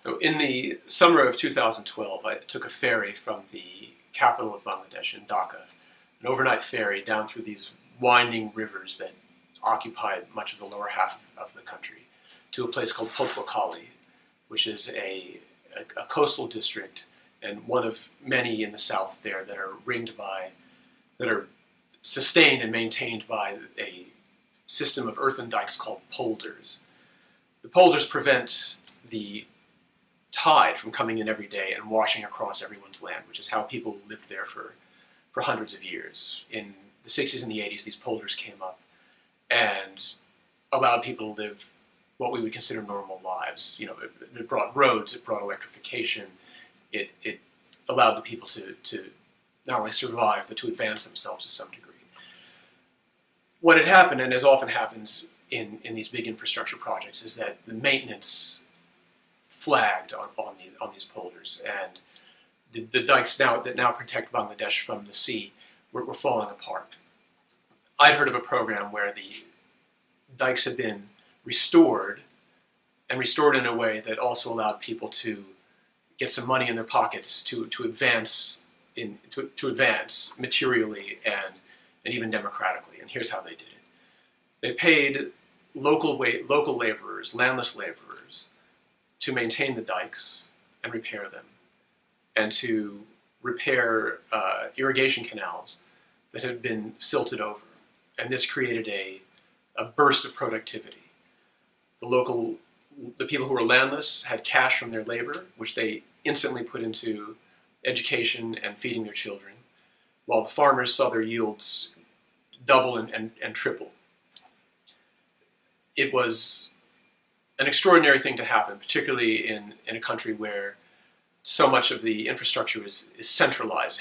So in the summer of 2012, I took a ferry from the capital of Bangladesh in Dhaka, an overnight ferry down through these winding rivers that occupied much of the lower half of the country, to a place called Potwakali, which is a coastal district and one of many in the south there that are sustained and maintained by a system of earthen dikes called polders. The polders prevent the tide from coming in every day and washing across everyone's land, which is how people lived there for hundreds of years. In the 60s and the 80s, these polders came up and allowed people to live what we would consider normal lives. You know, it brought roads, it brought electrification, it allowed the people to not only survive, but to advance themselves to some degree. What had happened, and as often happens in these big infrastructure projects, is that the maintenance flagged on these polders, and the dikes that now protect Bangladesh from the sea were falling apart. I'd heard of a program where the dikes had been restored, and restored in a way that also allowed people to get some money in their pockets to advance materially and even democratically. And here's how they did it: they paid local laborers, landless laborers, to maintain the dikes and repair them, and to repair irrigation canals that had been silted over. And this created a burst of productivity. The people who were landless had cash from their labor, which they instantly put into education and feeding their children, while the farmers saw their yields double and triple. It was an extraordinary thing to happen, particularly in a country where so much of the infrastructure is centralized.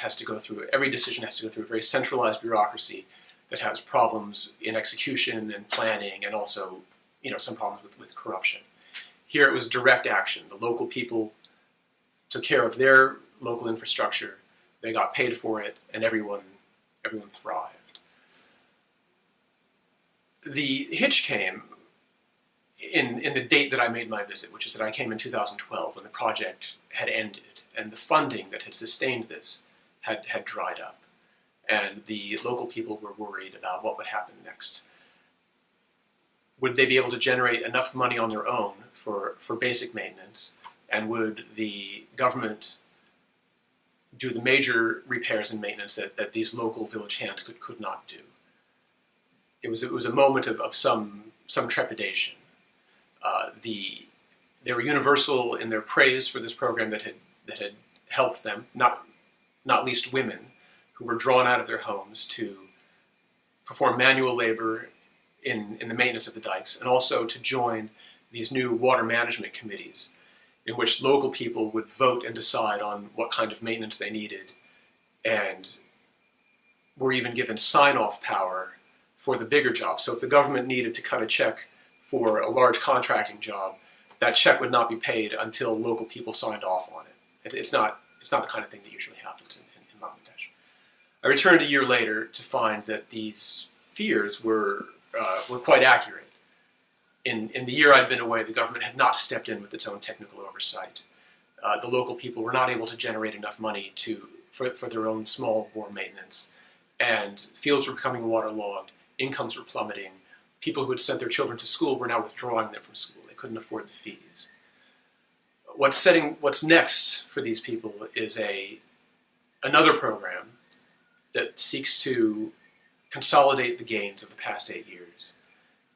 Every decision has to go through a very centralized bureaucracy that has problems in execution and planning, and also, some problems with corruption. Here it was direct action. The local people took care of their local infrastructure, they got paid for it, and everyone thrived. The hitch came in the date that I made my visit, which is that I came in 2012 when the project had ended, and the funding that had sustained this had dried up. And the local people were worried about what would happen next. Would they be able to generate enough money on their own for basic maintenance, and would the government do the major repairs and maintenance that these local village hands could not do? It was a moment of some trepidation. They were universal in their praise for this program that had helped them, not least women, who were drawn out of their homes to perform manual labor in the maintenance of the dikes, and also to join these new water management committees, in which local people would vote and decide on what kind of maintenance they needed, and were even given sign-off power for the bigger jobs. So if the government needed to cut a check for a large contracting job, that check would not be paid until local people signed off on it. It's not the kind of thing that usually happens in Bangladesh. I returned a year later to find that these fears were quite accurate. In the year I'd been away, the government had not stepped in with its own technical oversight. The local people were not able to generate enough money for their own small bore maintenance, and fields were becoming waterlogged, incomes were plummeting. People who had sent their children to school were now withdrawing them from school. They couldn't afford the fees. What's next for these people is another program that seeks to consolidate the gains of the past 8 years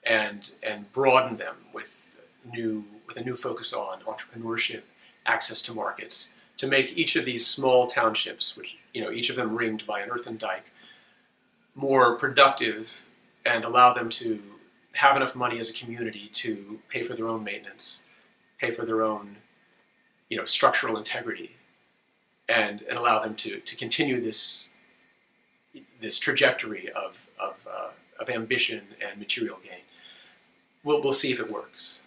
and broaden them with a new focus on entrepreneurship, access to markets, to make each of these small townships, which each of them ringed by an earthen dike, more productive, and allow them to have enough money as a community to pay for their own maintenance, pay for their own structural integrity, and allow them to continue this trajectory of ambition and material gain. We'll see if it works.